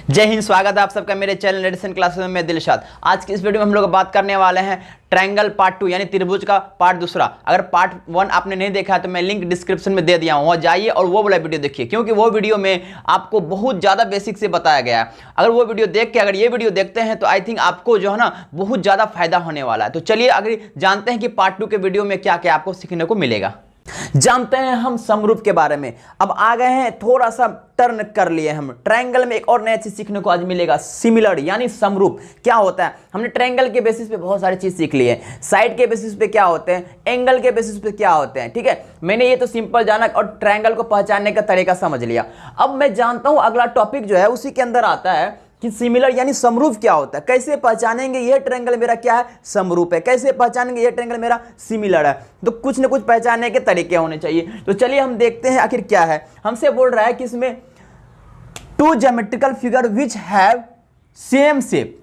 जय हिंद। स्वागत है आप सबका मेरे चैनल एडिसन क्लासेस में। मैं दिलशाद। आज की इस वीडियो में हम लोग बात करने वाले हैं ट्रायंगल पार्ट 2 यानी त्रिभुज का पार्ट दूसरा। अगर पार्ट 1 आपने नहीं देखा है तो मैं लिंक डिस्क्रिप्शन में दे दिया हूं, वहां जाइए और वो वाला वीडियो देखिए, क्योंकि वो वीडियो में आपको बहुत ज़्यादा बेसिक से बताया गया है। अगर वो वीडियो देख के अगर ये वीडियो देखते हैं तो आई थिंक आपको जो है ना बहुत ज़्यादा फायदा होने वाला है। तो चलिए अगर जानते हैं कि पार्ट 2 के वीडियो में क्या क्या आपको सीखने को मिलेगा। जानते हैं हम समरूप के बारे में। अब आ गए हैं, थोड़ा सा टर्न कर लिए हम ट्रायंगल में। एक और नया चीज सीखने को आज मिलेगा, सिमिलर यानी समरूप क्या होता है। हमने ट्रायंगल के बेसिस पे बहुत सारी चीज सीख ली है, साइड के बेसिस पे क्या होते हैं, एंगल के बेसिस पे क्या होते हैं। ठीक है, मैंने ये तो सिंपल जाना और ट्रायंगल को पहचानने का तरीका समझ लिया। अब मैं जानता हूं अगला टॉपिक जो है उसी के अंदर आता है कि सिमिलर यानी समरूप क्या होता है। कैसे पहचानेंगे ये ट्रायंगल मेरा क्या है, समरूप है। कैसे पहचानेंगे ये ट्रायंगल मेरा सिमिलर है। तो कुछ ना कुछ पहचानने के तरीके होने चाहिए। तो चलिए हम देखते हैं आखिर क्या है। हमसे बोल रहा है कि इसमें two geometrical figure which have same shape.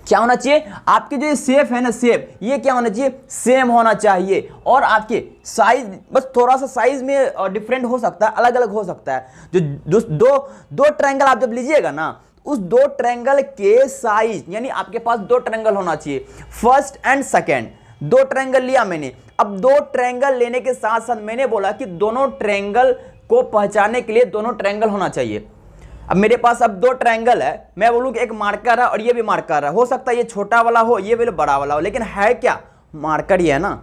क्या होना चाहिए, आपके जो शेप है ना, शेप ये क्या होना चाहिए, सेम होना चाहिए। और आपके साइज बस थोड़ा सा साइज में डिफरेंट हो सकता है, अलग अलग हो सकता है। जो दो ट्रायंगल आप जब लीजिएगा ना, उस दो ट्रायंगल के साइज यानी आपके पास दो ट्रायंगल होना चाहिए, फर्स्ट एंड सेकेंड। दो ट्रायंगल लिया मैंने। अब दो ट्रायंगल लेने के साथ साथ मैंने बोला कि दोनों ट्रायंगल को पहचानने के लिए दोनों ट्रायंगल होना चाहिए। अब मेरे पास अब दो ट्रायंगल है, मैं बोलूं कि एक मार्कर है और ये भी मार्कर है। हो सकता है ये छोटा वाला हो, ये भी बड़ा वाला हो, लेकिन है क्या, मार्कर ही है ना।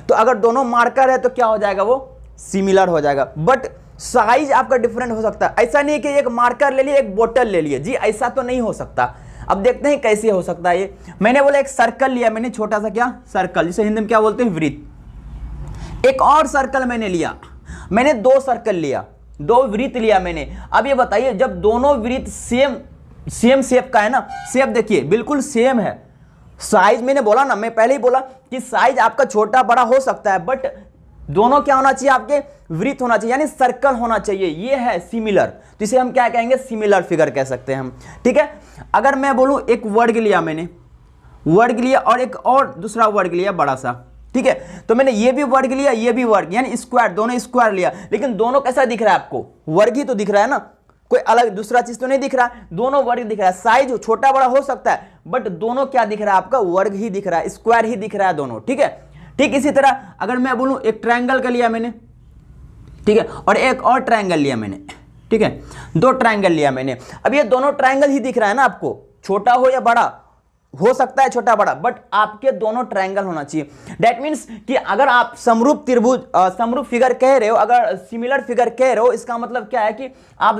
तो अगर दोनों मार्कर है तो क्या हो जाएगा, वो सिमिलर हो जाएगा। बट साइज आपका डिफरेंट हो सकता है। ऐसा नहीं कि एक मार्कर ले लिए एक बोतल ले लिए, जी ऐसा तो नहीं हो सकता। अब देखते हैं कैसे हो सकता है ये। मैंने बोला एक सर्कल लिया मैंने, छोटा सा क्या सर्कल, जिसे हिंदी में क्या बोलते हैं, वृत्त। एक और सर्कल मैंने लिया, मैंने दो सर्कल लिया, दो वृत्त लिया मैंने। अब ये बताइए जब दोनों वृत्त सेम शेप का है ना, शेप देखिए बिल्कुल सेम है। साइज मैंने बोला ना, मैं पहले ही बोला कि साइज आपका छोटा बड़ा हो सकता है, बट दोनों क्या होना चाहिए, आपके वृत्त होना चाहिए यानी सर्कल होना चाहिए। ये है सिमिलर। तो इसे हम क्या कहेंगे, सिमिलर फिगर कह सकते हैं हम। ठीक है, अगर मैं बोलूं एक वर्ग लिया मैंने, वर्ग लिया और एक और दूसरा वर्ग लिया बड़ा सा। ठीक है, तो मैंने ये भी वर्ग लिया ये भी वर्ग यानी स्क्वायर, दोनों स्क्वायर लिया। लेकिन दोनों कैसा दिख रहा है आपको, वर्ग ही तो दिख रहा है ना, कोई अलग दूसरा चीज तो नहीं दिख रहा। दोनों वर्ग दिख रहा है। साइज छोटा बड़ा हो सकता है, बट दोनों क्या दिख रहा है आपका, वर्ग ही दिख रहा है, स्क्वायर ही दिख रहा है दोनों। ठीक है, ठीक इसी तरह अगर मैं बोलूं एक ट्रायंगल का लिया मैंने, ठीक है, और एक और ट्रायंगल लिया मैंने। ठीक है, दो ट्रायंगल लिया मैंने। अब ये दोनों ट्रायंगल ही दिख रहा है ना आपको, छोटा हो या बड़ा हो सकता है, छोटा बड़ा, बट आपके दोनों ट्रायंगल होना चाहिए। दैट मींस कि अगर आप समरूप त्रिभुज समरूप फिगर कह रहे हो, अगर सिमिलर फिगर कह रहे हो, इसका मतलब क्या है कि आप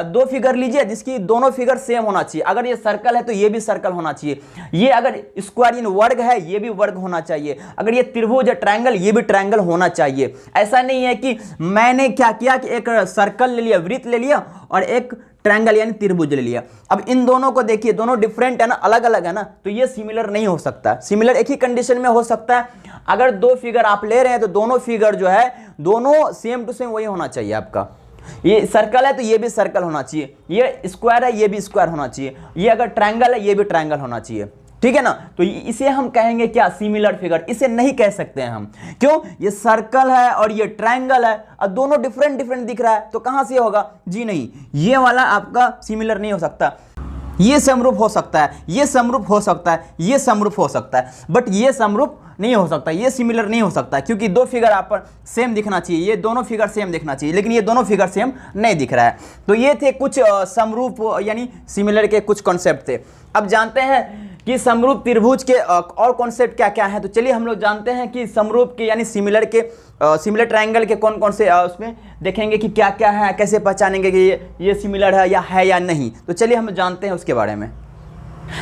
दो फिगर लीजिए जिसकी दोनों फिगर सेम होना चाहिए। अगर ये सर्कल है तो ये भी सर्कल होना चाहिए। ये अगर स्क्वायर इन वर्ग है ये भी वर्ग होना चाहिए। अगर ये त्रिभुज है ट्रायंगल, ये भी ट्रायंगल होना चाहिए। ऐसा नहीं है कि मैंने क्या किया कि एक सर्कल ले लिया, वृत्त ले लिया और एक ट्रायंगल यानी त्रिभुज ले लिया। अब इन दोनों को देखिए, दोनों डिफरेंट है ना, अलग अलग है ना, तो ये सिमिलर नहीं हो सकता। सिमिलर एक ही कंडीशन में हो सकता है, अगर दो फिगर आप ले रहे हैं तो दोनों फिगर जो है दोनों सेम टू सेम वही होना चाहिए आपका। ये सर्कल है तो ये भी सर्कल होना चाहिए, ये स्क्वायर है ये भी स्क्वायर होना चाहिए, ये अगर ट्रायंगल है ये भी ट्रायंगल होना चाहिए। ठीक है ना, तो इसे हम कहेंगे क्या, सिमिलर फिगर। इसे नहीं कह सकते हैं हम, क्यों, ये सर्कल है और ये ट्रायंगल है और दोनों डिफरेंट दिख रहा है, तो कहां से होगा, जी नहीं, ये वाला आपका सिमिलर नहीं हो सकता। ये समरूप हो सकता है, ये समरूप हो सकता है, ये समरूप हो सकता है, बट ये समरूप नहीं हो सकता, ये सिमिलर नहीं हो सकता, क्योंकि दो फिगर आप पर सेम दिखना चाहिए, ये दोनों फिगर सेम दिखना चाहिए, लेकिन ये दोनों फिगर सेम नहीं दिख रहा है। तो ये थे कुछ समरूप यानी सिमिलर के कुछ कॉन्सेप्ट थे। अब जानते हैं कि समरूप त्रिभुज के और कॉन्सेप्ट क्या क्या है। तो चलिए हम लोग जानते हैं कि समरूप के यानी सिमिलर के सिमिलर ट्रायंगल के कौन कौन से उसमें देखेंगे कि क्या क्या है, कैसे पहचानेंगे कि ये सिमिलर है या नहीं। तो चलिए हम जानते हैं उसके बारे में।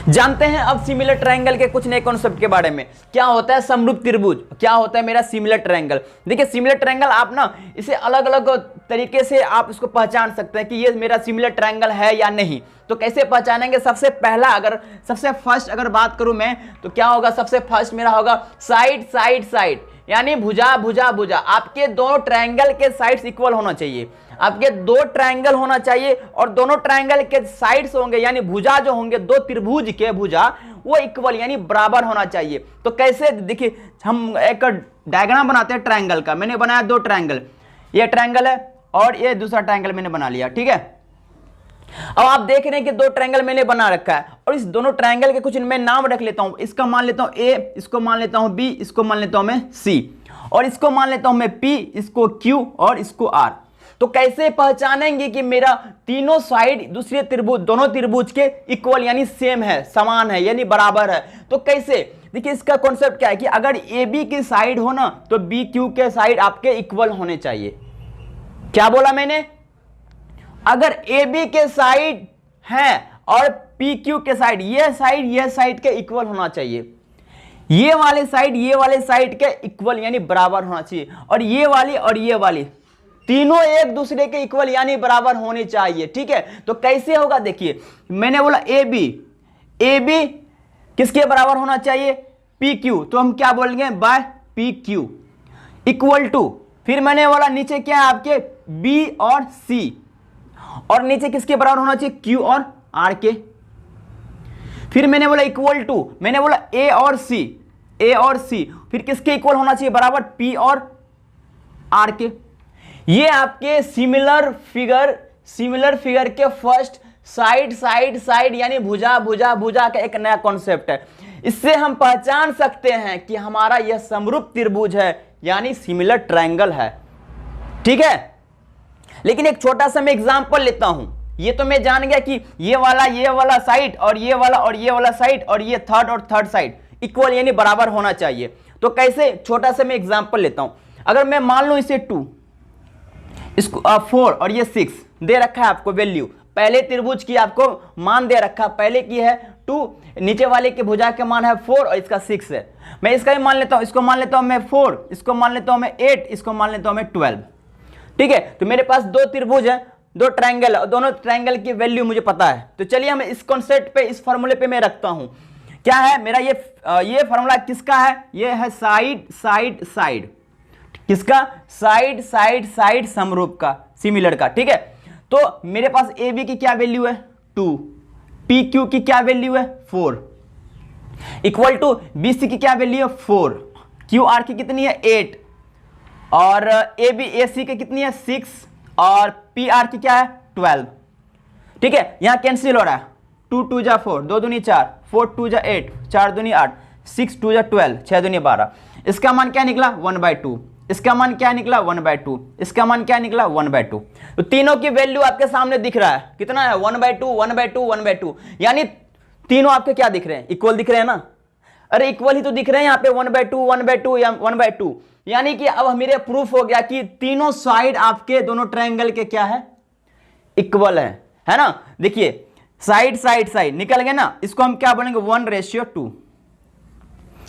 जानते हैं अब सिमिलर ट्रायंगल के कुछ नए कॉन्सेप्ट के बारे में। क्या होता है समरूप त्रिभुज, क्या होता है मेरा सिमिलर ट्रायंगल। देखिए सिमिलर ट्रायंगल आप ना इसे अलग अलग तरीके से आप इसको पहचान सकते हैं कि ये मेरा सिमिलर ट्रायंगल है या नहीं। तो कैसे पहचानेंगे, सबसे पहला अगर सबसे फर्स्ट अगर बात करूं मैं तो क्या होगा, सबसे फर्स्ट मेरा होगा साइड साइड साइड यानी भुजा भुजा भुजा। आपके दोनों ट्रायंगल के साइड्स इक्वल होना चाहिए। आपके दो ट्रायंगल होना चाहिए और दोनों ट्रायंगल के साइड्स होंगे यानी भुजा जो होंगे दो त्रिभुज के भुजा वो इक्वल यानी बराबर होना चाहिए। तो कैसे, देखिए हम एक डायग्राम बनाते हैं ट्रायंगल का। मैंने बनाया दो ट्रायंगल, ये ट्रायंगल है और ये दूसरा ट्रायंगल मैंने बना लिया। ठीक है, अब आप देख रहे हैं कि दो ट्रायंगल मैंने बना रखा है और इस दोनों ट्रायंगल के कुछ मैं नाम रख लेता हूं। इसका मान लेता हूं ए, इसको मान लेता हूं बी, इसको मान लेता हूं मैं सी, और इसको मान लेता हूं मैं पी, इसको क्यू और इसको आर। तो कैसे पहचानेंगे कि मेरा तीनों साइड दूसरे त्रिभुज, दोनों त्रिभुज के इक्वल यानी सेम है, समान है यानी बराबर है? तो कैसे? देखिए इसका कॉन्सेप्ट क्या है कि अगर ए बी की साइड हो ना तो बी क्यू के साइड आपके इक्वल होने चाहिए। क्या बोला मैंने? अगर ए बी के साइड है और पी क्यू के साइड, ये साइड के इक्वल होना चाहिए, ये वाले साइड के इक्वल यानी बराबर होना चाहिए, और ये वाली तीनों एक दूसरे के इक्वल यानी बराबर होने चाहिए। ठीक है, तो कैसे होगा? देखिए मैंने बोला ए बी किसके बराबर होना चाहिए? पी क्यू, तो हम क्या बोलेंगे? By P Q equal to, फिर मैंने बोला नीचे क्या है आपके? बी और सी, और नीचे किसके बराबर होना चाहिए? क्यू और आर के। फिर मैंने बोला इक्वल टू, मैंने बोला ए और सी, फिर किसके इक्वल होना चाहिए? बराबर पी और आर के। ये आपके सिमिलर फिगर के फर्स्ट साइड यानी भुजा का एक नया कॉन्सेप्ट है। इससे हम पहचान सकते हैं कि हमारा यह समरूप त्रिभुज है यानी सिमिलर ट्रायंगल है। ठीक है, लेकिन एक छोटा सा मैं एग्जांपल लेता हूं। ये तो मैं जान गया कि ये वाला साइड और ये वाला साइड और ये थर्ड साइड इक्वल यानी बराबर होना चाहिए। तो कैसे? छोटा सा मैं एग्जांपल लेता हूं। अगर मैं मान लूं इसे 2, इसको 4 और ये 6 दे रखा है आपको वैल्यू, पहले त्रिभुज की आपको मान दे रखा, पहले की है 2, नीचे वाले के भुजा के मान है 4 और इसका 6 है। मैं इसका भी मान लेता हूं, इसको मान लेता हूं मैं 4, इसको मान लेता हूं मैं 8, इसको मान लेता हूं मैं 12। ठीक है, तो मेरे पास दो त्रिभुज है, दो ट्रायंगल, और दोनों ट्रायंगल की वैल्यू मुझे पता है। तो चलिए हम इस कॉन्सेप्ट पे, इस फॉर्मूले पे मैं रखता हूं। क्या है मेरा ये फॉर्मूला किसका है? ये है साइड किसका? साइड समरूप का, सिमिलर का। ठीक है, तो मेरे पास ए बी की क्या वैल्यू है? 2, पी क्यू की क्या वैल्यू है? 4, इक्वल टू बी सी की क्या वैल्यू है? 4, क्यू आर की कितनी है? 8, और ए बी ए सी की कितनी है? 6, और पी आर की क्या है? 12। ठीक है, यहां कैंसिल हो रहा है, 2 2 जा 4, 2 दूनी 4, 4 2 जा 8, 4 दूनी 8, 6 2 जा 12, 6 दूनी 12। इसका मान क्या निकला? 1/2। इसका मान क्या निकला? 1/2। इसका मान क्या निकला? 1/2। तो तीनों की वैल्यू आपके सामने दिख रहा है, कितना है? 1/2 यानी तीनों आपके क्या दिख रहे हैं? इक्वल दिख रहे हैं ना? अरे इक्वल ही तो दिख रहे हैं यहाँ पे, 1/2 या 1/2, यानी कि अब मेरे प्रूफ हो गया कि तीनों साइड आपके दोनों ट्रायंगल के क्या है? इक्वल है ना? देखिए साइड निकल गए ना, इसको हम क्या बोलेंगे? 1:2,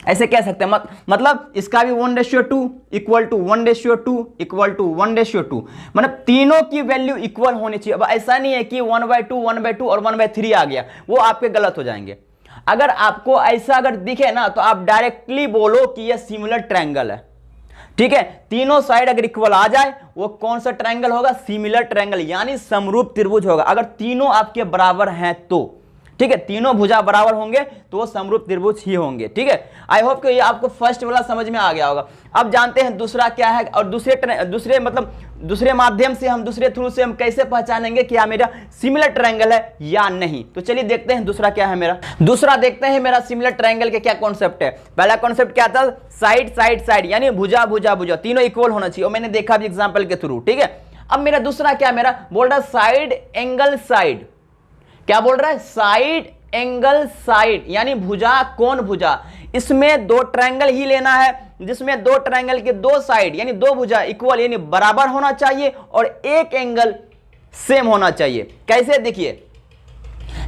ऐसे कह सकते हैं। मतलब इसका भी 1:2 इक्वल टू 1:2 इक्वल टू 1:2, मतलब तीनों की वैल्यू इक्वल होनी चाहिए। अब ऐसा नहीं है कि 1/2 और 1/3 आ गया, वो आपके गलत हो जाएंगे। अगर आपको ऐसा अगर दिखे ना तो आप डायरेक्टली बोलो कि यह सिमिलर ट्रायंगल है। ठीक है, तीनों साइड अगर इक्वल आ जाए, वो कौन सा ट्रायंगल होगा? सिमिलर ट्रायंगल यानी समरूप त्रिभुज होगा। अगर तीनों आपके बराबर हैं तो, ठीक है, तीनों भुजा बराबर होंगे तो वो समरूप त्रिभुज ही होंगे। ठीक है, आई होप कि ये आपको फर्स्ट वाला समझ में आ गया होगा। अब जानते हैं दूसरा क्या है, और दूसरे माध्यम से हम, दूसरे थ्रू से हम कैसे पहचानेंगे कि मेरा सिमिलर ट्रायंगल है या नहीं। तो चलिए देखते हैं दूसरा क्या है मेरा। दूसरा देखते हैं मेरा सिमिलर ट्रायंगल के क्या कॉन्सेप्ट है। पहला कॉन्सेप्ट क्या था? साइड यानी भुजा तीनों इक्वल होना चाहिए, और मैंने देखा भी एग्जाम्पल के थ्रू। ठीक है, अब मेरा दूसरा क्या, मेरा बोल रहा है साइड एंगल साइड। क्या बोल रहा है? साइड एंगल साइड यानी भुजा कोण भुजा। इसमें दो ट्रायंगल ही लेना है जिसमें दो ट्रायंगल के दो साइड यानी दो भुजा इक्वल यानी बराबर होना चाहिए और एक एंगल सेम होना चाहिए। कैसे? देखिए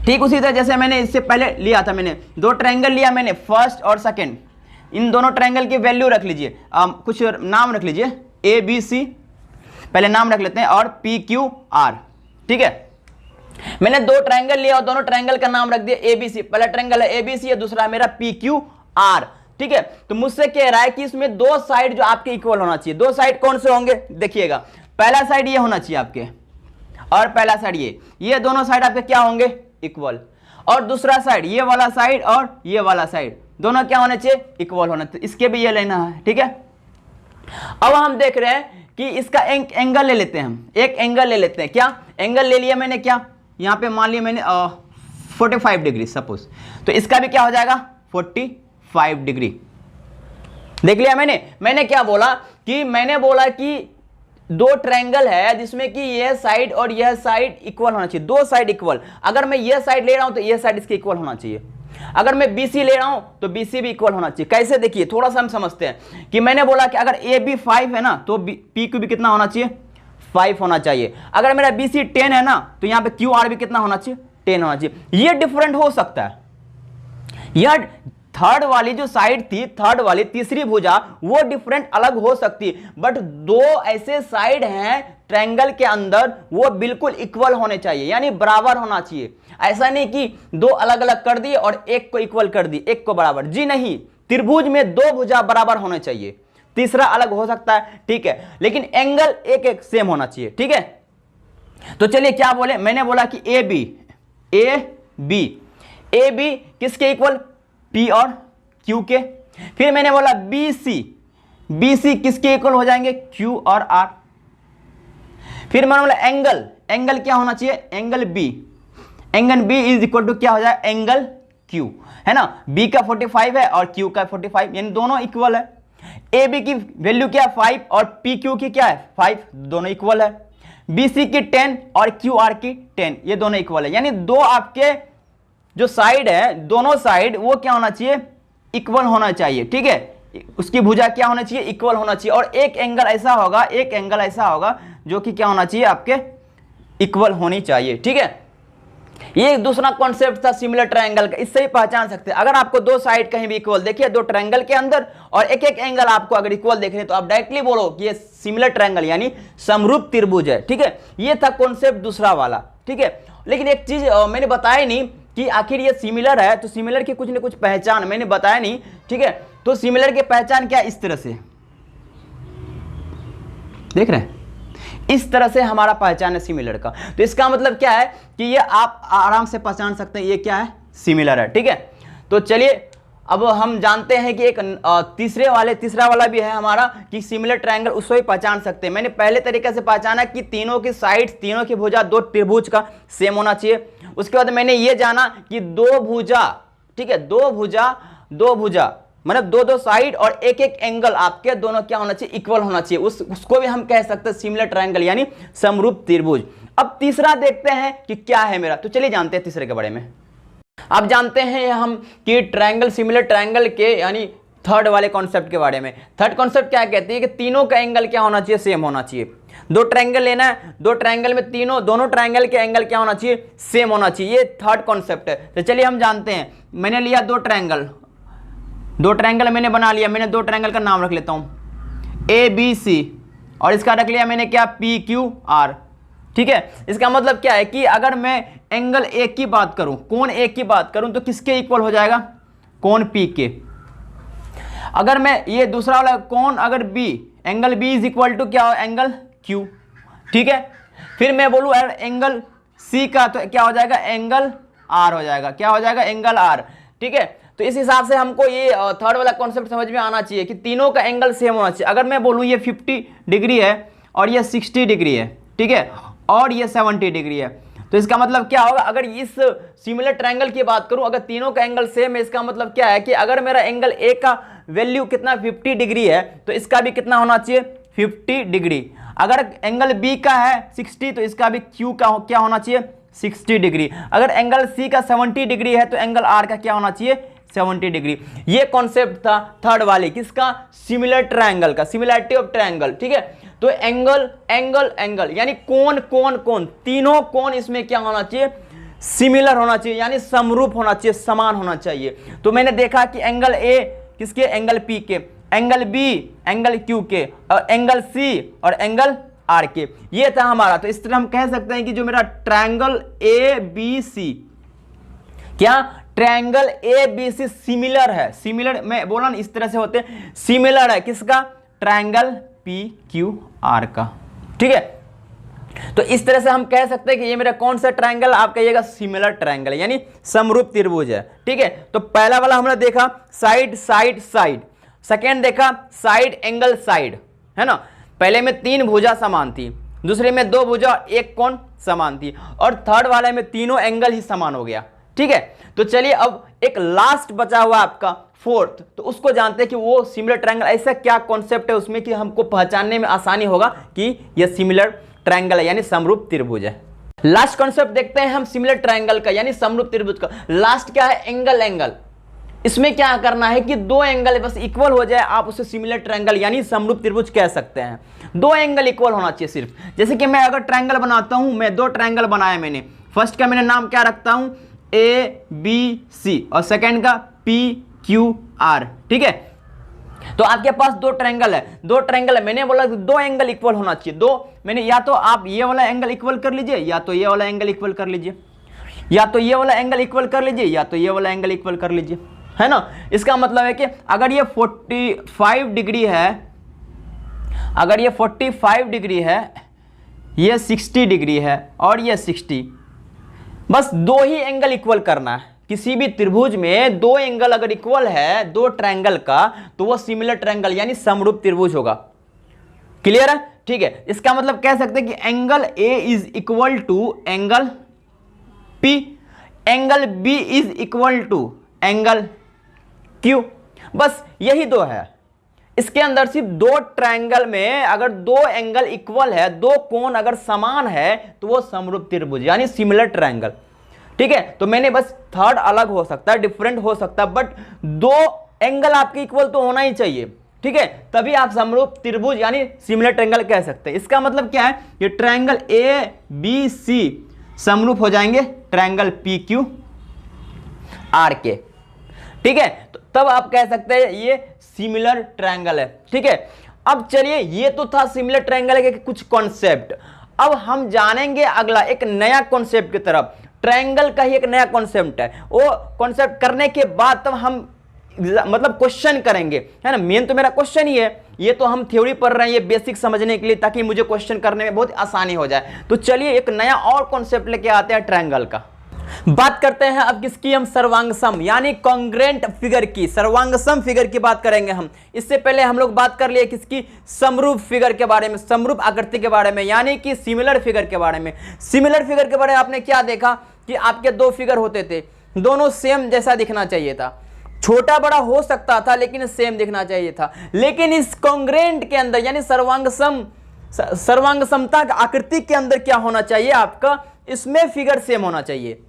ठीक उसी तरह जैसे मैंने इससे पहले लिया था, मैंने दो ट्रायंगल लिया, मैंने फर्स्ट और सेकंड। इन दोनों ट्रायंगल की वैल्यू रख लीजिए, कुछ नाम रख लीजिए, ए बी सी पहले नाम रख लेते हैं, और पी क्यू आर। ठीक है, मैंने दो ट्रायंगल लिया और दोनों ट्रायंगल का नाम रख दिया एबीसी। पहला ट्रायंगल है एबीसी है, दूसरा है मेरा पी क्यू आर। ठीक है, तो मुझसे कह रहा है कि इसमें दो साइड जो आपके इक्वल होना चाहिए। दो साइड कौन से होंगे? देखिएगा, पहला साइड ये होना चाहिए आपके, और पहला साइड ये दोनों साइड आपके क्या होंगे? इक्वल। और दूसरा साइड ये वाला साइड और ये वाला साइड दोनों क्या होने चाहिए? इक्वल होना चाहिए। इसके भी ये लेना है। ठीक है, अब हम देख रहे हैं कि इसका एंगल ले लेते हैं, हम एक एंगल ले लेते हैं। क्या एंगल ले लिया मैंने? क्या यहाँ पे मान लिया मैंने 45 डिग्री सपोज, तो इसका भी क्या हो जाएगा 45 डिग्री। देख लिया मैंने क्या बोला कि मैंने बोला कि दो ट्रायंगल है जिसमें कि यह साइड और यह साइड इक्वल होना चाहिए, दो साइड इक्वल। अगर मैं यह साइड ले रहा हूं तो यह साइड इसके इक्वल होना चाहिए। अगर मैं BC ले रहा हूं तो BC भी इक्वल होना चाहिए। कैसे, देखिए थोड़ा सा हम समझते हैं कि मैंने बोला कि अगर AB 5 है ना तो PQ भी कितना होना चाहिए 5 होना चाहिए। अगर मेरा BC 10 है ना तो यहां पे QR भी कितना होना चाहिए 10 होना चाहिए। ये डिफरेंट हो सकता है, यह थर्ड वाली जो साइड थी, थर्ड वाली तीसरी भुजा वो डिफरेंट अलग हो सकती है, बट दो ऐसे साइड हैं ट्रायंगल के अंदर वो बिल्कुल इक्वल होने चाहिए, यानी बराबर होना चाहिए। ऐसा नहीं कि दो अलग अलग कर दिए और एक को इक्वल कर दी, एक को बराबर, जी नहीं। त्रिभुज में दो भुजा बराबर होने चाहिए, तीसरा अलग हो सकता है, ठीक है, लेकिन एंगल एक एक सेम होना चाहिए, ठीक है। तो चलिए क्या बोले, मैंने बोला कि ए बी किसके इक्वल, P और Q के। फिर मैंने बोला BC किसके इक्वल हो जाएंगे, Q और R। फिर मैंने बोला एंगल क्या होना चाहिए, angle B is equal to क्या हो जाए, एंगल Q, है ना। B का 45 है और Q का 45, यानी दोनों इक्वल है। AB की वैल्यू क्या है 5 और PQ की क्या है 5, दोनों इक्वल है। BC की 10 और QR की 10, ये दोनों इक्वल है। यानी दो आपके जो साइड है, दोनों साइड वो क्या होना चाहिए, इक्वल होना चाहिए, ठीक है। उसकी भुजा क्या होना चाहिए, इक्वल होना चाहिए। और एक एंगल ऐसा होगा जो कि क्या होना चाहिए, आपके इक्वल होनी चाहिए, ठीक है। ये एक दूसरा कॉन्सेप्ट था सिमिलर ट्रायंगल का, इससे ही पहचान सकते हैं। अगर आपको दो साइड कहीं भी इक्वल देखिए, दो ट्रायंगल के अंदर, और एक एक एंगल आपको अगर इक्वल देख रहे हैं तो आप डायरेक्टली बोलो कि ये सिमिलर ट्रायंगल यानी समरूप त्रिभुज है, ठीक है। ये था कॉन्सेप्ट दूसरा वाला, ठीक है। लेकिन एक चीज मैंने बताया नहीं कि आखिर ये सिमिलर है, तो सिमिलर की कुछ न कुछ पहचान मैंने बताया नहीं, ठीक है। तो सिमिलर की पहचान क्या, इस तरह से देख रहे हैं, इस तरह से हमारा पहचान है सिमिलर का। तो इसका मतलब क्या है कि ये आप आराम से पहचान सकते हैं ये क्या है, सिमिलर है, ठीक है। तो चलिए अब हम जानते हैं कि एक तीसरा वाला भी है हमारा कि सिमिलर ट्रायंगल, उसको भी पहचान सकते हैं। मैंने पहले तरीके से पहचाना कि तीनों की साइड्स, तीनों की भुजा दो त्रिभुज का सेम होना चाहिए। उसके बाद मैंने ये जाना कि दो भुजा, ठीक है, दो भुजा मतलब दो साइड और एक एक एंगल आपके दोनों क्या होना चाहिए, इक्वल होना चाहिए। उसको भी हम कह सकते हैं सिमिलर ट्रायंगल यानी समरूप त्रिभुज। अब तीसरा देखते हैं कि क्या है मेरा, तो चलिए जानते हैं तीसरे के बारे में। अब जानते हैं हम कि ट्रायंगल, सिमिलर ट्रायंगल के यानी थर्ड वाले कॉन्सेप्ट के बारे में। थर्ड कॉन्सेप्ट क्या कहती है कि तीनों का एंगल क्या होना चाहिए, सेम होना चाहिए। दो ट्रायंगल लेना है, दो ट्रायंगल में दोनों ट्रायंगल के एंगल क्या होना चाहिए, सेम होना चाहिए। ये थर्ड कॉन्सेप्ट है। तो चलिए हम जानते हैं, मैंने लिया दो ट्रायंगल मैंने बना लिया। मैंने दो ट्रायंगल का नाम रख लेता हूं ABC और इसका रख लिया मैंने क्या, PQR, ठीक है। इसका मतलब क्या है कि अगर मैं एंगल A की बात करूं, कोण A की बात करूं, तो किसके इक्वल हो जाएगा, कोण P के। अगर मैं ये दूसरा वाला कोण अगर B, angle B is equal to क्या हो, एंगल Q, ठीक है। फिर मैं बोलूं अगर एंगल C का तो क्या हो जाएगा, एंगल R हो जाएगा, क्या हो जाएगा, एंगल R, ठीक है। तो इस हिसाब से हमको ये थर्ड वाला कॉन्सेप्ट समझ में आना चाहिए कि तीनों का एंगल सेम होना चाहिए। अगर मैं बोलूं ये 50 डिग्री है और ये 60 डिग्री है, ठीक है, और ये 70 डिग्री है, तो इसका मतलब क्या होगा, अगर इस सिमिलर ट्रायंगल की बात करूं, अगर तीनों का एंगल सेम है, इसका मतलब क्या है कि अगर मेरा एंगल A का वैल्यू कितना 50 डिग्री है तो इसका भी कितना होना चाहिए, 50 डिग्री। अगर एंगल B का है 60 तो इसका भी Q का क्या होना चाहिए, 60 डिग्री। अगर एंगल C का 70 डिग्री है तो एंगल R का क्या होना चाहिए, 70 डिग्री। ये कॉन्सेप्ट था थर्ड वाले, किसका, सिमिलर ट्रायंगल का, सिमिलैरिटी ऑफ ट्रायंगल, ठीक है। तो एंगल यानी कोण, तीनों कोण इसमें क्या होना चाहिए, सिमिलर होना चाहिए, यानी समरूप होना चाहिए, समान होना चाहिए। तो मैंने देखा कि एंगल A किसके, एंगल P के, एंगल B एंगल Q के, और एंगल C और एंगल R के, ये था हमारा। तो इस तरह हम कह सकते हैं कि जो मेरा ट्रायंगल ABC, क्या ट्रायंगल ABC सिमिलर है, सिमिलर मैं बोला ना इस तरह से होते हैं, सिमिलर है किसका, ट्रायंगल PQR का, ठीक है। तो इस तरह से हम कह सकते हैं कि ये मेरा कौन सा ट्रायंगल, आप कहिएगा सिमिलर ट्रायंगल यानी समरूप त्रिभुज है, ठीक है। तो पहला वाला हमने देखा साइड, सेकेंड देखा साइड एंगल साइड, है ना। पहले में तीन भुजा समान थी, दूसरे में 2 भुजा और 1 कोण समान थी, और थर्ड वाले में तीनों एंगल ही समान हो गया। ठीक है, तो चलिए अब एक लास्ट बचा हुआ आपका फोर्थ, तो उसको जानते हैं कि वो सिमिलर ट्रायंगल ऐसा क्या कॉन्सेप्ट है उसमें कि हमको पहचानने में आसानी होगा कि यह सिमिलर ट्रायंगल है यानी समरूप त्रिभुज है। लास्ट कॉन्सेप्ट देखते हैं हम सिमिलर ट्रायंगल का यानी समरूप त्रिभुज का। लास्ट क्या है? एंगल। एंगल इसमें क्या करना है कि 2 एंगल बस इक्वल हो जाए, आप उसे सिमिलर ट्रायंगल यानी समरूप त्रिभुज कह सकते हैं। 2 एंगल इक्वल होना चाहिए सिर्फ। जैसे कि मैं अगर ट्रायंगल बनाता हूं, मैं 2 ट्रायंगल बनाया मैंने, फर्स्ट का मैंने नाम क्या रखता हूं ABC और सेकंड का PQR। ठीक है, तो आपके पास 2 ट्रायंगल है, 2 ट्रायंगल है, मैंने बोला 2 एंगल इक्वल होना चाहिए। 2 मैंने या तो आप ये वाला एंगल इक्वल कर लीजिए या तो ये वाला एंगल इक्वल कर लीजिए, या तो ये वाला एंगल इक्वल कर लीजिए या तो ये वाला एंगल इक्वल कर लीजिए, है ना। इसका मतलब है कि अगर ये 45 डिग्री है, अगर ये 45 डिग्री है, ये 60 डिग्री है और ये 60, बस 2 ही एंगल इक्वल करना है। किसी भी त्रिभुज में 2 एंगल अगर इक्वल है 2 ट्रायंगल का, तो वो सिमिलर ट्रायंगल यानी समरूप त्रिभुज होगा। क्लियर है? ठीक है, इसका मतलब कह सकते हैं कि angle A is equal to angle P, angle B is equal to angle Q। बस यही 2 है। इसके अंदर सिर्फ 2 ट्रायंगल में अगर 2 एंगल इक्वल है, 2 कोण अगर समान है, तो वो समरूप त्रिभुज यानी सिमिलर ट्रायंगल। ठीक है, तो मैंने बस थर्ड अलग हो सकता है, डिफरेंट हो सकता है, बट 2 एंगल आपके इक्वल तो होना ही चाहिए। ठीक है, तभी आप समरूप त्रिभुज यानी सिमिलर ट्रायंगल कह सकते हैं। इसका मतलब क्या है? ये ट्रायंगल ABC समरूप हो जाएंगे ट्रायंगल PQR के। ठीक है, तो तब आप कह सकते हैं ये सिमिलर ट्रायंगल है। ठीक है, अब चलिए, ये तो था सिमिलर ट्रायंगल के कुछ कॉन्सेप्ट। अब हम जानेंगे अगला एक नया कॉन्सेप्ट की तरफ। ट्रायंगल का ही एक नया कॉन्सेप्ट है, वो कॉन्सेप्ट करने के बाद तब हम मतलब क्वेश्चन करेंगे, है ना। मेन तो मेरा क्वेश्चन ही है, ये तो हम थ्योरी पढ़ रहे हैं ये बेसिक समझने के लिए, ताकि मुझे क्वेश्चन करने में बहुत आसानी हो जाए। तो चलिए एक नया और कॉन्सेप्ट लेके आते हैं ट्रायंगल का। बात करते हैं अब किसकी? हम सर्वांगसम यानी कॉन्ग्रेंट फिगर की, सर्वांगसम फिगर की बात करेंगे हम। इससे पहले हम लोग बात कर लिए किसकी? समरूप फिगर के बारे में, समरूप आकृति के बारे में, यानी कि सिमिलर फिगर के बारे में। सिमिलर फिगर के बारे में आपने क्या देखा कि आपके 2 फिगर होते थे, दोनों सेम जैसा दिखना चाहिए था, छोटा बड़ा हो सकता था लेकिन सेम दिखना चाहिए था। लेकिन इस कॉन्ग्रेंट के अंदर यानी सर्वांगसमता आकृति के अंदर क्या होना चाहिए आपका? इसमें फिगर सेम होना चाहिए।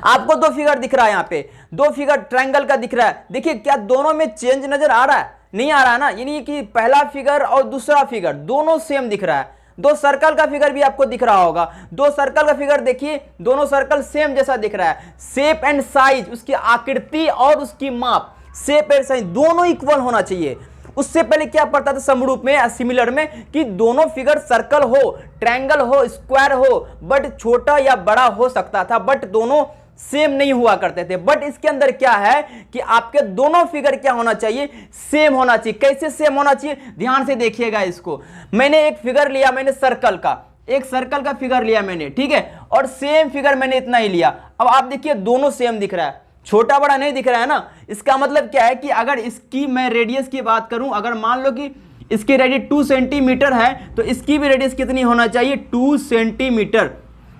आपको 2 फिगर दिख रहा है, यहां पे 2 फिगर ट्रायंगल का दिख रहा है। देखिए क्या दोनों में चेंज नजर आ रहा है? नहीं आ रहा है ना, यानी कि पहला फिगर और दूसरा फिगर दोनों सेम दिख रहा है। 2 सर्कल का फिगर भी आपको दिख रहा होगा, 2 सर्कल का फिगर देखिए, दोनों सर्कल सेम जैसा दिख रहा है। शेप एंड साइज, उसकी आकृति और उसकी माप, शेप एंड साइज दोनों इक्वल होना चाहिए। उससे पहले क्या पड़ता था समरूप में, सिमिलर में, कि दोनों फिगर सर्कल हो, ट्रायंगल हो, स्क्वायर हो, बट छोटा या बड़ा हो सकता था, बट दोनों सेम नहीं हुआ करते थे। बट इसके अंदर क्या है कि आपके दोनों फिगर क्या होना चाहिए? सेम होना चाहिए। कैसे सेम होना चाहिए? ध्यान से देखिएगा इसको। मैंने एक फिगर लिया, मैंने सर्कल का, एक सर्कल का फिगर लिया मैंने, ठीक है, और सेम फिगर मैंने इतना ही लिया। अब आप देखिए दोनों सेम दिख रहा है, छोटा बड़ा नहीं दिख रहा है ना। इसका मतलब क्या है कि अगर इसकी मैं रेडियस की बात करूं, अगर मान लो कि इसकी रेडियस 2 सेंटीमीटर है, तो इसकी भी रेडियस कितनी होना चाहिए? 2 सेंटीमीटर।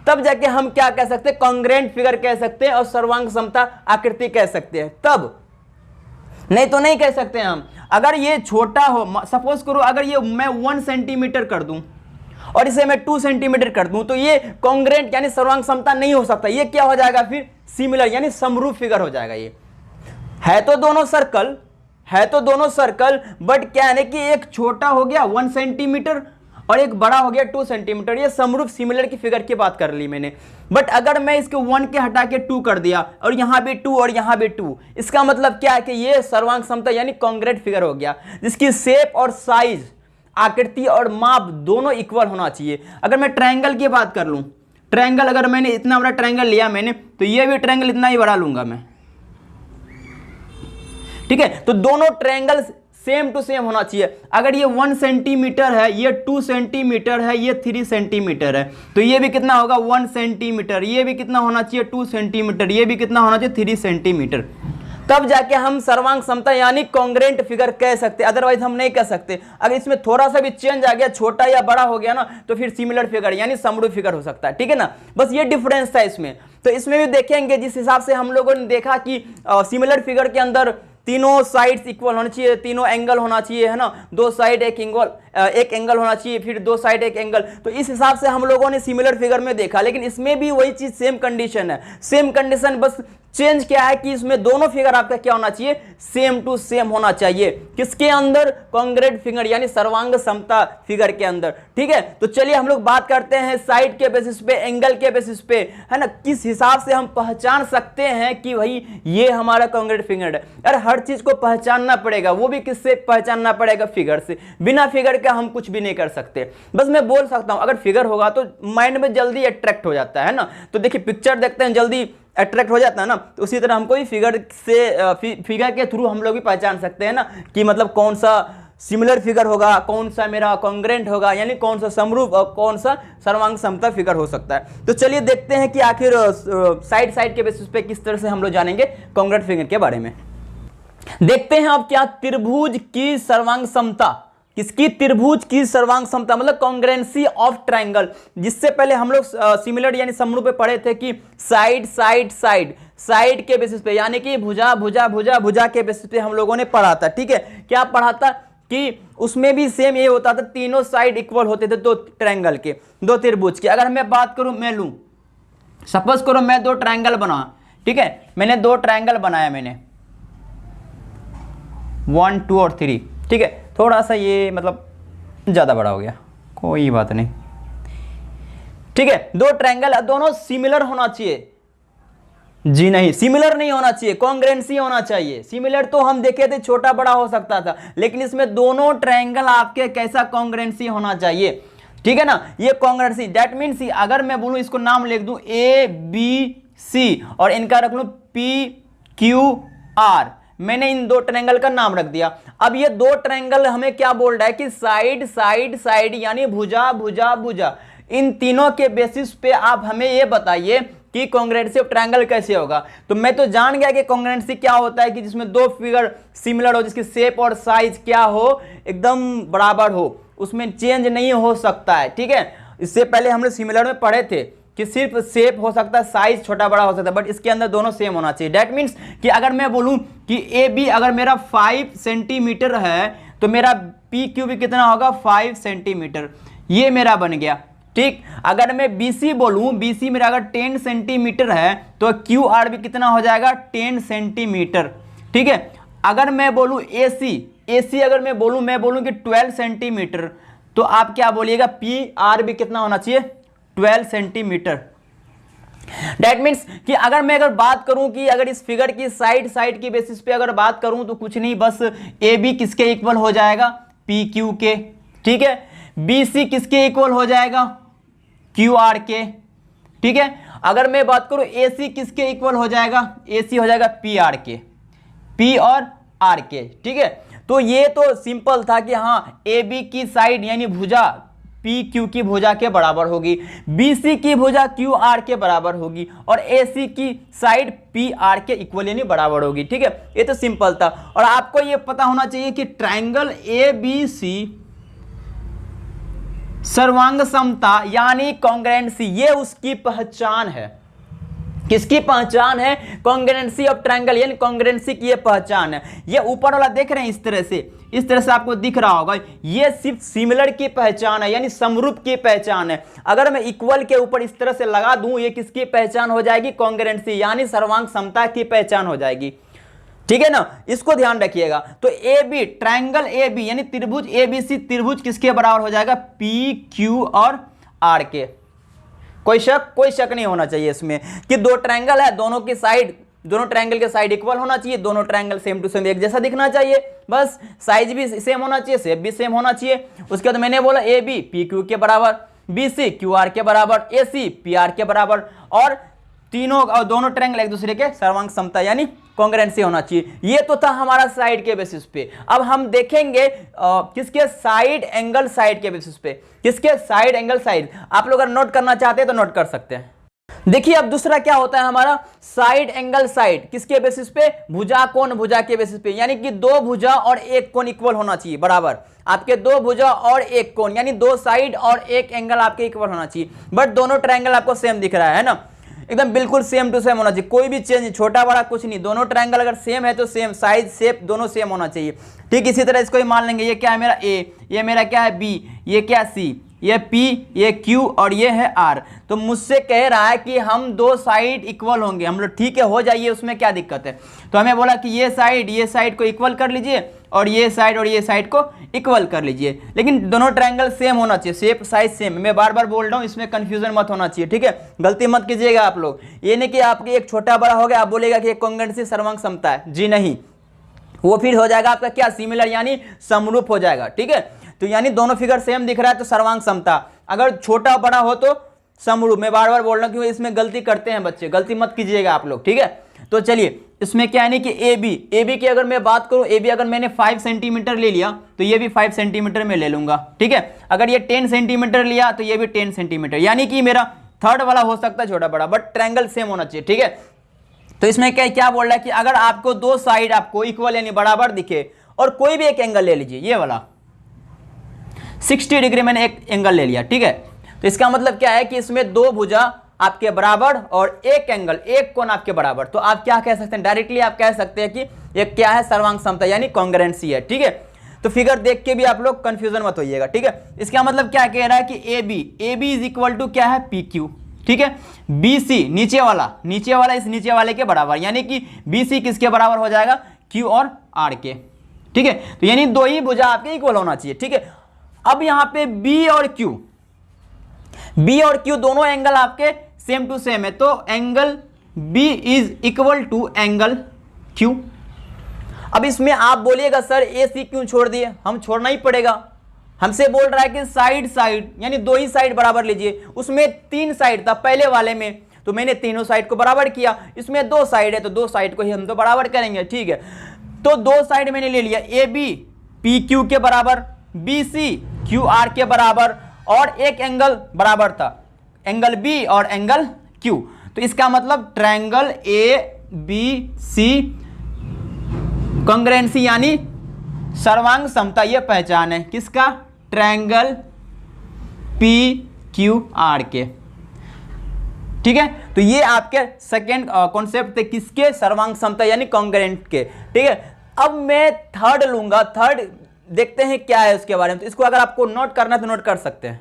तब जाके हम क्या कह सकते हैं? कॉन्ग्रेंट फिगर कह सकते हैं और सर्वांग समता आकृति कह सकते हैं। तब नहीं तो नहीं कह सकते हम। अगर ये छोटा हो, सपोज करो अगर ये मैं 1 सेंटीमीटर कर दूं और इसे मैं 2 सेंटीमीटर कर दूं, तो ये कॉन्ग्रेंट यानी सर्वांग समता नहीं हो सकता। ये क्या हो जाएगा फिर? सिमिलर यानी समरूप फिगर हो जाएगा। ये है तो दोनों सर्कल, है तो दोनों सर्कल, बट क्या है कि एक छोटा हो गया 1 सेंटीमीटर और एक बड़ा हो गया 2 सेंटीमीटर। ये समरूप सिमिलर की फिगर की बात कर ली मैंने। बट अगर मैं इसके 1 के हटा के 2 कर दिया और यहां भी 2 और यहां भी 2, इसका मतलब क्या है कि ये सर्वांग समता यानी कॉन्ग्रेंट फिगर हो गया, जिसकी शेप और साइज, आकृति और माप दोनों इक्वल होना चाहिए। अगर मैं ट्रायंगल की बात कर लूं, ट्रायंगल अगर मैंने इतना बड़ा ट्रायंगल लिया मैंने, तो ये भी ट्रायंगल इतना ही बड़ा लूंगा मैं, ठीक है। तो दोनों ट्रायंगल सेम टू सेम होना चाहिए। अगर ये 1 सेंटीमीटर है, ये 2 सेंटीमीटर है, ये 3 सेंटीमीटर है, तो ये भी कितना होगा? 1 सेंटीमीटर। ये भी कितना होना चाहिए? 2 सेंटीमीटर। ये भी कितना होना चाहिए? 3 सेंटीमीटर। तब जाके हम सर्वांग समता यानी कॉन्ग्रेंट फिगर कह सकते, अदरवाइज हम नहीं कह सकते। अगर इसमें थोड़ा सा भी चेंज आ गया, छोटा या बड़ा हो गया ना, तो फिर सिमिलर फिगर यानी समरूप फिगर हो सकता है, ठीक है ना। बस ये डिफरेंस था इसमें। तो इसमें भी देखेंगे जिस हिसाब से हम लोगों ने देखा कि सिमिलर फिगर के अंदर तीनों साइड्स इक्वल होना चाहिए, तीनों एंगल होना चाहिए, है ना, दो साइड एक एंगल होना चाहिए, फिर दो साइड एक एंगल। तो इस हिसाब से हम लोगों ने सिमिलर फिगर में देखा, लेकिन इसमें भी वही चीज सेम कंडीशन है, सेम कंडीशन, बस चेंज क्या है कि इसमें दोनों फिगर आपका क्या होना चाहिए, सेम टू सेम होना चाहिए। किसके अंदर, कॉन्ग्रेंट फिगर यानी सर्वांग समता फिगर के अंदर, ठीक है। तो चलिए हम लोग बात करते हैं साइड के बेसिस पे, एंगल के बेसिस पे, है ना, किस हिसाब से हम पहचान सकते हैं कि भाई ये हमारा कॉन्ग्रेंट फिगर है। अरे हर चीज को पहचानना पड़ेगा, वो भी किससे पहचानना पड़ेगा, फिगर से। बिना फिगर के हम कुछ भी नहीं कर सकते। बस मैं बोल सकता हूं अगर फिगर होगा तो माइंड में जल्दी अट्रैक्ट हो जाता है ना। तो देखिए पिक्चर देखते हैं जल्दी अट्रैक्ट हो जाता है ना, तो उसी तरह हमको भी फिगर से फिगर के थ्रू हम लोग भी पहचान सकते हैं ना कि मतलब कौन सा सिमिलर फिगर होगा, कौन सा मेरा कॉन्ग्रेंट होगा, यानी कौन सा समरूप और कौन सा सर्वांग समता फिगर हो सकता है। तो चलिए देखते हैं कि आखिर साइड के बेसिस पे किस तरह से हम लोग जानेंगे कॉन्ग्रेंट फिगर के बारे में। देखते हैं अब क्या त्रिभुज की सर्वांग समता, किसकी, त्रिभुज की सर्वांग समता मतलब कॉन्ग्रेंसी ऑफ ट्रायंगल। जिससे पहले हम लोग सिमिलर यानी समरूप पे पढ़े थे कि साइड साइड साइड, साइड के बेसिस पे यानी कि भुजा भुजा भुजा भुजा के बेसिस पे हम लोगों ने पढ़ा था, ठीक है। क्या पढ़ा था कि उसमें भी सेम ये होता था, तीनों साइड इक्वल होते थे दो ट्रायंगल के, दो त्रिभुज के। अगर मैं बात करूं, मैं लूं सपोज करो मैं दो ट्रायंगल बना, ठीक है, मैंने दो ट्रायंगल बनाया, मैंने 1 2 और 3, ठीक है। थोड़ा सा ये मतलब ज़्यादा बड़ा हो गया, कोई बात नहीं, ठीक है। दो ट्रायंगल, दोनों सिमिलर होना चाहिए, जी नहीं, सिमिलर नहीं होना चाहिए, कॉन्ग्रेंसी होना चाहिए। सिमिलर तो हम देखे थे छोटा बड़ा हो सकता था, लेकिन इसमें दोनों ट्रायंगल आपके कैसा कॉन्ग्रेंसी होना चाहिए, ठीक है ना। ये कॉन्ग्रेंसी दैट मीन्स अगर मैं बोलूं इसको नाम लिख दूं ABC और इनका रख लूं PQR, मैंने इन दो ट्रायंगल का नाम रख दिया। अब ये दो ट्रायंगल हमें क्या बोल रहा है कि साइड साइड साइड यानी भुजा भुजा भुजा, इन तीनों के बेसिस पे आप हमें ये बताइए कि कॉन्ग्रेंसी ऑफ ट्रायंगल कैसे होगा। तो मैं तो जान गया कि कॉन्ग्रेंसी क्या होता है कि जिसमें दो फिगर सिमिलर हो, जिसकी शेप और साइज क्या हो, एकदम बराबर हो, उसमें चेंज नहीं हो सकता है, ठीक है। इससे पहले हम लोग सिमिलर में पढ़े थे कि सिर्फ शेप हो सकता है, साइज छोटा बड़ा हो सकता है, बट इसके अंदर दोनों सेम होना चाहिए। दैट मीन्स कि अगर मैं बोलूं कि AB अगर मेरा 5 सेंटीमीटर है तो मेरा PQ भी कितना होगा, 5 सेंटीमीटर, ये मेरा बन गया, ठीक। अगर मैं BC बोलूं, BC मेरा अगर 10 सेंटीमीटर है तो QR भी कितना हो जाएगा, 10 सेंटीमीटर, ठीक है। अगर मैं बोलूं AC अगर मैं बोलूं कि 12 सेंटीमीटर, तो आप क्या बोलिएगा, PR भी कितना होना चाहिए, 12 सेंटीमीटर। दैट मीन्स कि अगर बात करूं कि अगर इस फिगर की साइड की बेसिस पे अगर बात करूं तो कुछ नहीं, बस AB किसके इक्वल हो जाएगा, PQ के, ठीक है। BC किसके इक्वल हो जाएगा, QR के, ठीक है। अगर मैं बात करूं AC किसके इक्वल हो जाएगा, AC हो जाएगा PR के, P और R के, ठीक है। तो ये तो सिंपल था कि हाँ AB की साइड यानी भुजा PQ की भुजा के बराबर होगी, BC की भुजा QR के बराबर होगी और AC की साइड PR के इक्वल यानी बराबर होगी, ठीक है। ये तो सिंपल था। और आपको ये पता होना चाहिए कि ट्रायंगल ABC सर्वांग समता यानी कॉन्ग्रेंसी, ये उसकी पहचान है। किसकी पहचान है, कॉन्ग्रेंसी ऑफ ट्रायंगल यानी कॉन्ग्रेंसी की ये पहचान है। ये ऊपर वाला देख रहे हैं इस तरह से आपको दिख रहा होगा, ये सिर्फ सिमिलर की पहचान है यानी समरूप की पहचान है। अगर मैं इक्वल के ऊपर इस तरह से लगा दूं, ये किसकी पहचान हो जाएगी, कॉन्ग्रेंसी यानी सर्वांग समता की पहचान हो जाएगी, ठीक है ना। इसको ध्यान रखिएगा। तो AB ट्रायंगल AB यानी त्रिभुज ABC त्रिभुज किसके बराबर हो जाएगा, PQ और R के। कोई शक नहीं होना चाहिए इसमें कि दो ट्रायंगल है, दोनों ट्रायंगल के साइड इक्वल होना चाहिए, दोनों ट्रायंगल सेम टू सेम एक जैसा दिखना चाहिए, बस साइज भी सेम होना चाहिए, शेप भी सेम होना चाहिए। उसके बाद मैंने बोला AB PQ के बराबर, BC QR के बराबर, AC PR के बराबर और दोनों ट्रायंगल एक दूसरे के सर्वांग समता यानी कॉन्ग्रेंसी होना चाहिए। ये तो था हमारा साइड के बेसिस पे। अब हम देखेंगे किसके, साइड एंगल साइड के बेसिस पे, किसके, साइड एंगल साइड। आप लोग अगर नोट करना चाहते हैं तो नोट कर सकते हैं। देखिए अब दूसरा क्या होता है हमारा, साइड एंगल साइड, किसके बेसिस पे, भुजा कोण भुजा के बेसिस पे, यानी कि दो भुजा और एक कोण इक्वल होना चाहिए बराबर, आपके दो भुजा और एक कोण यानी दो साइड और एक एंगल आपके इक्वल होना चाहिए। बट दोनों ट्रायंगल आपको सेम दिख रहा है ना, एकदम बिल्कुल सेम टू सेम होना चाहिए, कोई भी चेंज, छोटा बड़ा कुछ नहीं, दोनों ट्रायंगल अगर सेम है तो सेम साइज शेप दोनों सेम होना चाहिए। ठीक इसी तरह इसको ही मान लेंगे, ये क्या है मेरा ए, ये मेरा क्या है बी, ये क्या सी, ये P, ये Q और ये है R। तो मुझसे कह रहा है कि हम दो साइड इक्वल होंगे, हम लोग ठीक है हो जाइए, उसमें क्या दिक्कत है। तो हमें बोला कि ये साइड को इक्वल कर लीजिए और ये साइड को इक्वल कर लीजिए, लेकिन दोनों ट्रायंगल सेम होना चाहिए, शेप साइज सेम। मैं बार बार बोल रहा हूँ, इसमें कंफ्यूजन मत होना चाहिए, ठीक है, गलती मत कीजिएगा आप लोग। ये नहीं कि आपके एक छोटा बड़ा हो गया आप बोलेगा कि कॉन्ग्रुएंसी सर्वांग समता है, जी नहीं, वो फिर हो जाएगा आपका क्या, सिमिलर यानी समरूप हो जाएगा, ठीक है। तो यानी दोनों फिगर सेम दिख रहा है तो सर्वांग समता, अगर छोटा बड़ा हो तो समरूप। मैं बार बार बोल रहा हूं क्योंकि इसमें गलती करते हैं बच्चे, गलती मत कीजिएगा आप लोग, ठीक है। तो चलिए इसमें क्या है कि ए बी की अगर मैं बात करूं, ए बी अगर मैंने 5 सेंटीमीटर ले लिया तो ये भी 5 सेंटीमीटर में ले लूंगा, ठीक है। अगर ये 10 सेंटीमीटर लिया तो ये भी 10 सेंटीमीटर, यानी कि मेरा थर्ड वाला हो सकता है छोटा बड़ा, बट ट्रायंगल सेम होना चाहिए, ठीक है। तो इसमें क्या बोल रहा है कि अगर आपको दो साइड आपको इक्वल यानी बराबर दिखे और कोई भी एक एंगल ले लीजिए, ये वाला 60 डिग्री मैंने एक एंगल ले लिया, ठीक है। तो इसका मतलब क्या है कि इसमें दो भुजा आपके बराबर और एक एंगल, एक कोण आपके बराबर, तो आप क्या कह सकते हैं, डायरेक्टली आप कह सकते हैं कि ये क्या है, सर्वांग समता यानी कॉन्ग्रुएंसी है, ठीक है। तो फिगर देख के भी आप लोग कंफ्यूजन मत होइएगा, ठीक है। इसका मतलब क्या कह रहा है कि A B is equal to क्या है, पी क्यू, ठीक है। बी सी नीचे वाला इस नीचे वाले के बराबर, यानी कि बी सी किसके बराबर हो जाएगा, क्यू और आर के, ठीक है। तो यानी दो ही भुजा आपके इक्वल होना चाहिए, ठीक है। अब यहां पे B और Q दोनों एंगल आपके सेम टू सेम है, तो angle B is equal to angle Q। अब इसमें आप बोलिएगा सर AC क्यों छोड़ दिए, हम छोड़ना ही पड़ेगा, हमसे बोल रहा है कि साइड यानी दो ही साइड बराबर लीजिए। उसमें 3 साइड था पहले वाले में, तो मैंने तीनों साइड को बराबर किया, इसमें 2 साइड है तो 2 साइड को ही हम तो बराबर करेंगे, ठीक है। तो 2 साइड मैंने ले लिया, AB PQ के बराबर, BC QR के बराबर और एक एंगल बराबर था, एंगल B और एंगल Q। तो इसका मतलब ट्रायंगल ABC कॉन्ग्रुएंसी यानी सर्वांग समता, ये पहचान है किसका, ट्रायंगल PQR के, ठीक है। तो ये आपके सेकेंड कॉन्सेप्ट थे, किसके, सर्वांग समता यानी कॉन्ग्रुएंट के, ठीक है। अब मैं थर्ड लूंगा, थर्ड देखते हैं क्या है उसके बारे में, तो इसको अगर आपको नोट करना है तो नोट कर सकते हैं।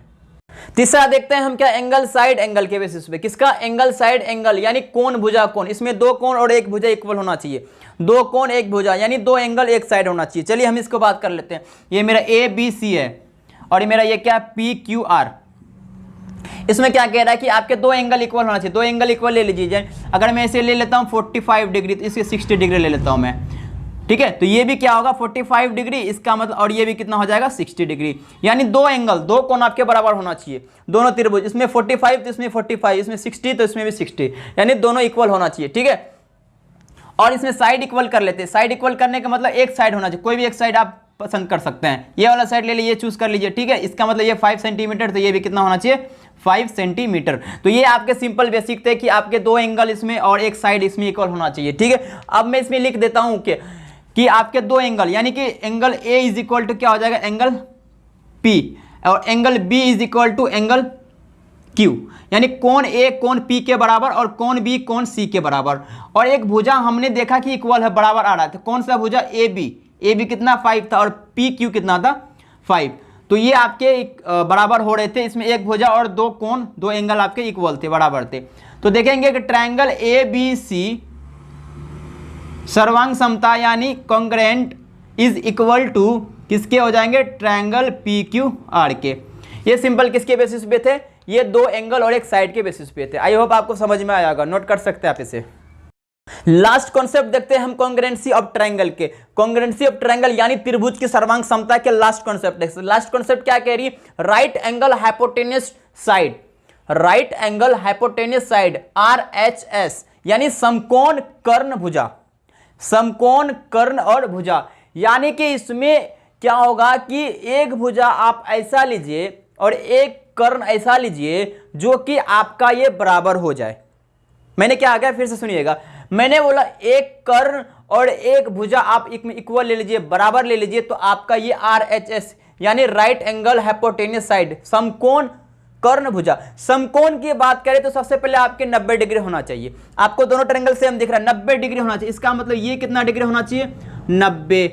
तीसरा देखते हैं हम क्या, एंगल साइड एंगल के बेसिस पे, किसका, एंगल साइड एंगल यानी कोण भुजा कोण, इसमें दो कोण और एक भुजा इक्वल होना चाहिए, दो कोण एक भुजा यानी दो एंगल एक साइड होना चाहिए। चलिए हम इसको बात कर लेते हैं, ये मेरा ABC है और ये मेरा ये क्या PQR। इसमें क्या कह रहा है कि आपके दो एंगल इक्वल होना चाहिए, दो एंगल इक्वल ले लीजिए। अगर मैं इसे ले लेता हूँ 45 डिग्री तो इसे 60 डिग्री ले लेता हूँ मैं, ठीक है। तो ये भी क्या होगा 45 डिग्री, इसका मतलब, और ये भी कितना हो जाएगा 60 डिग्री, यानी दो एंगल दो कोण आपके बराबर होना चाहिए, दोनों त्रिभुज, इसमें 45 तो इसमें 45, इसमें 60 तो इसमें भी 60, यानी दोनों इक्वल होना चाहिए, ठीक है। और इसमें साइड इक्वल कर लेते हैं, साइड इक्वल करने का मतलब एक साइड होना चाहिए, कोई भी एक साइड आप पसंद कर सकते हैं, ये वाला साइड ले लीजिए, चूज कर लीजिए, ठीक है। इसका मतलब ये 5 सेंटीमीटर, तो ये भी कितना होना चाहिए 5 सेंटीमीटर। तो ये आपके सिंपल बेसिक थे कि आपके दो एंगल इसमें और एक साइड इसमें इक्वल होना चाहिए, ठीक है। अब मैं इसमें लिख देता हूं कि आपके दो एंगल यानी कि angle A is equal to क्या हो जाएगा, एंगल P, और angle B is equal to angle Q, यानी कोण A कोण P के बराबर और कोण B कोण C के बराबर। और एक भुजा हमने देखा कि इक्वल है, बराबर आ रहा था, कौन सा भुजा, AB कितना 5 था और PQ कितना था 5। तो ये आपके बराबर हो रहे थे, इसमें एक भुजा और दो कोण दो एंगल आपके इक्वल थे, बराबर थे। तो देखेंगे कि ट्रायंगल ABC सर्वांग समता यानी कॉन्ग्रुएंट इज इक्वल टू किसके हो जाएंगे, ट्रायंगल PQR के। ये सिंपल किसके बेसिस पे थे, ये दो एंगल और एक साइड के बेसिस पे थे। आई होप आपको समझ में आया होगा, नोट कर सकते हैं आप इसे। लास्ट कॉन्सेप्ट देखते हैं हम कॉन्ग्रुएंसी ऑफ ट्रायंगल के, कॉन्ग्रुएंसी ऑफ ट्रायंगल यानी त्रिभुज की सर्वांग समता के लास्ट कॉन्सेप्ट। लास्ट कॉन्सेप्ट क्या कह रही है, right angle hypotenuse side, right angle hypotenuse side RHS यानी समकोण कर्ण भुजा, समकोण कर्ण और भुजा, यानी कि इसमें क्या होगा कि एक भुजा आप ऐसा लीजिए और एक कर्ण ऐसा लीजिए जो कि आपका ये बराबर हो जाए। मैंने क्या आ गया, फिर से सुनिएगा, मैंने बोला एक कर्ण और एक भुजा आप इक्वल ले लीजिए, बराबर ले लीजिए, तो आपका ये RHS यानी राइट एंगल हाइपोटेन्यूस साइड, समकोण कर्ण भुजा। समकोण की बात करें तो सबसे पहले आपके 90 डिग्री होना चाहिए। आपको दोनों ट्रायंगल सेम दिख रहा है, 90 डिग्री होना चाहिए। इसका मतलब ये कितना डिग्री होना चाहिए, 90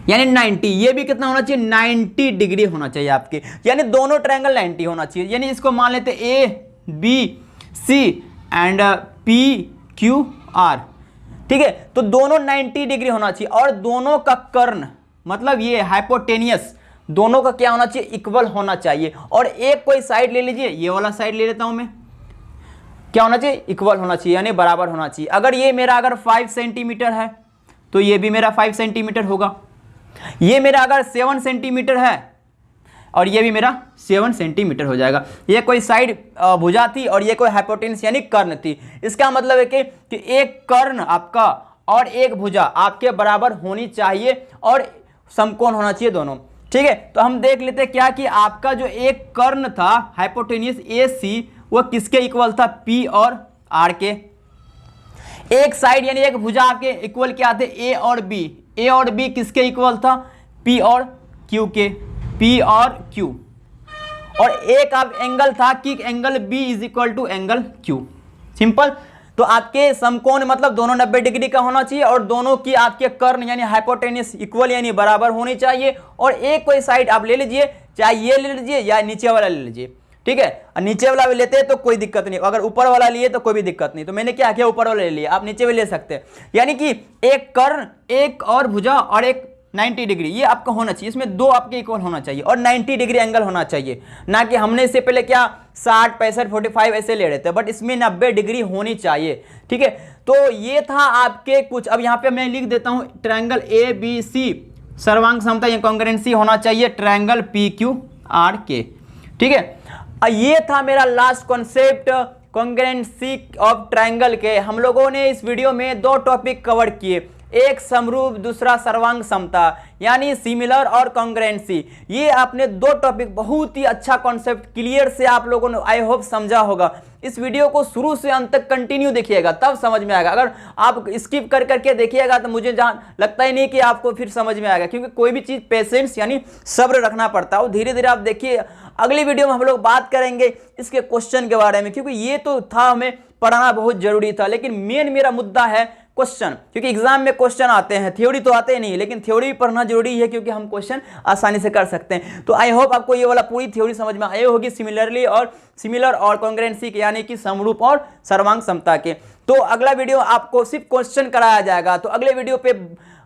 यानी 90। ये भी कितना होना चाहिए, 90 डिग्री होना चाहिए आपके, यानी दोनों ट्रायंगल 90 होना चाहिए। यानी इसको मान लेते ABC एंड PQR, ठीक है। तो दोनों 90 डिग्री होना चाहिए और दोनों का कर्ण मतलब ये हाइपोटेनियस, दोनों का क्या होना चाहिए, इक्वल होना चाहिए। और एक कोई साइड ले लीजिए, ये वाला साइड ले लेता हूं मैं, क्या होना चाहिए, इक्वल होना चाहिए यानी बराबर होना चाहिए। अगर ये मेरा अगर 5 सेंटीमीटर है तो ये भी मेरा 5 सेंटीमीटर होगा। ये मेरा अगर 7 सेंटीमीटर है और ये भी मेरा 7 सेंटीमीटर हो जाएगा। ये कोई साइड भुजा थी और ये कोई हाइपोटेन्यूस यानी कर्ण थी। इसका मतलब है कि एक कर्ण आपका और एक भुजा आपके बराबर होनी चाहिए और समकोण होना चाहिए दोनों, ठीक है। तो हम देख लेते हैं क्या कि आपका जो एक कर्ण था हाइपोटेन्यूस AC वो किसके इक्वल था, P और R के। एक साइड यानी एक भुजा आपके इक्वल क्या थे, A और B। A और B किसके इक्वल था, P और Q के, P और Q। और एक आप एंगल था कि angle B is equal to angle Q, simple. तो आपके समकोण मतलब दोनों 90 डिग्री का होना चाहिए और दोनों की आपके कर्ण यानी हाइपोटेन्यूस इक्वल यानी बराबर होनी चाहिए। और एक कोई साइड आप ले लीजिए, चाहे ये ले लीजिए या नीचे वाला ले लीजिए, ठीक है। और नीचे वाला भी लेते हैं तो कोई दिक्कत नहीं, अगर ऊपर वाला लिए तो कोई भी दिक्कत नहीं। तो मैंने क्या किया, ऊपर वाला ले लिया, आप नीचे भी ले सकते हैं। यानी कि एक कर्ण, एक और भुजा और एक 90 डिग्री ये आपका होना चाहिए। इसमें दो आपके इक्वल होना चाहिए और 90 डिग्री एंगल होना चाहिए, ना कि हमने इससे पहले क्या 60, 65, 45 ऐसे ले रहे थे, बट इसमें 90 डिग्री होनी चाहिए, ठीक है। तो ये था आपके कुछ। अब यहाँ पे मैं लिख देता हूँ ट्रायंगल ABC सर्वांग समता या कॉन्ग्रुएंसी होना चाहिए ट्रायंगल PQR के, ठीक है। ये था मेरा last concept congruency of triangle के। हम लोगों ने इस वीडियो में दो टॉपिक कवर किए, एक समरूप, दूसरा सर्वांग समता यानी सिमिलर और कॉन्ग्रुएंसी। ये आपने दो टॉपिक बहुत ही अच्छा कॉन्सेप्ट क्लियर से आप लोगों ने आई होप समझा होगा। इस वीडियो को शुरू से अंत तक कंटिन्यू देखिएगा तब समझ में आएगा। अगर आप स्किप कर करके देखिएगा तो मुझे जहाँ लगता ही नहीं कि आपको फिर समझ में आएगा, क्योंकि कोई भी चीज़ पेशेंस यानी सब्र रखना पड़ता है। धीरे धीरे आप देखिए। अगली वीडियो में हम लोग बात करेंगे इसके क्वेश्चन के बारे में, क्योंकि ये तो था हमें पढ़ाना बहुत जरूरी था, लेकिन मेन मेरा मुद्दा है क्वेश्चन, क्योंकि एग्जाम में क्वेश्चन आते हैं, थ्योरी तो आते ही नहीं, लेकिन थ्योरी भी पढ़ना जरूरी है क्योंकि हम क्वेश्चन आसानी से कर सकते हैं। तो आई होप आपको ये वाला पूरी थ्योरी समझ में आई होगी सिमिलर और कॉन्ग्रुएंसी के यानी कि समरूप और सर्वांग समता के। तो अगला वीडियो आपको सिर्फ क्वेश्चन कराया जाएगा। तो अगले वीडियो पे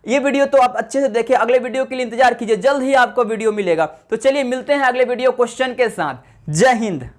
ये वीडियो तो आप अच्छे से देखिए, अगले वीडियो के लिए इंतजार कीजिए, जल्द ही आपको वीडियो मिलेगा। तो चलिए मिलते हैं अगले वीडियो क्वेश्चन के साथ। जय हिंद।